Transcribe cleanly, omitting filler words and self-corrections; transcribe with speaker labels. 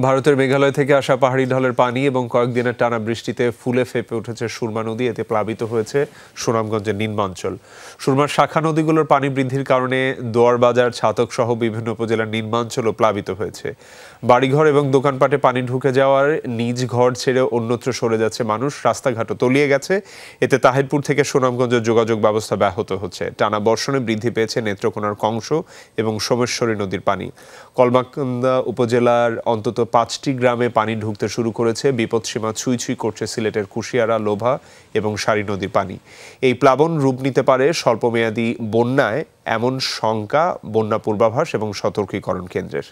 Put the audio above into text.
Speaker 1: ভারতের মেঘালয় থেকে আসা পাহাড়ি ঢলের পানি এবং কয়েকদিনের টানা বৃষ্টিতে ফুলে ফেঁপে উঠেছে সুরমা নদী। এতে প্লাবিত হয়েছে সুনামগঞ্জের নিম্নাঞ্চল। সুরমার শাখা নদীগুলোর পানি বৃদ্ধির কারণে দোয়ারবাজার, ছাতক সহ বিভিন্ন উপজেলার নিম্নাঞ্চলও প্লাবিত হয়েছে। বাড়িঘর এবং দোকানপাটে পানি ঢুকে যাওয়ার নিজ ঘর ছেড়ে অন্যত্র সরে যাচ্ছে মানুষ। রাস্তাঘাটও তলিয়ে গেছে। এতে তাহিরপুর থেকে সুনামগঞ্জের যোগাযোগ ব্যবস্থা ব্যাহত হচ্ছে। টানা বর্ষণে বৃদ্ধি পেয়েছে নেত্রকোনার কংস এবং সোমেশ্বরী নদীর পানি। কলমাকান্দা উপজেলার অন্তত 5টি গ্রামে পানি ঢুকতে শুরু করেছে। বিপদসীমা ছুঁই ছুঁই করছে সিলেটের কুশিয়ারা, লোভা এবং সারি নদীর পানি। এই প্লাবন রূপ নিতে পারে স্বল্পমেয়াদী বন্যায়, এমন শঙ্কা বন্যা পূর্বাভাস এবং সতর্কীকরণ কেন্দ্রের।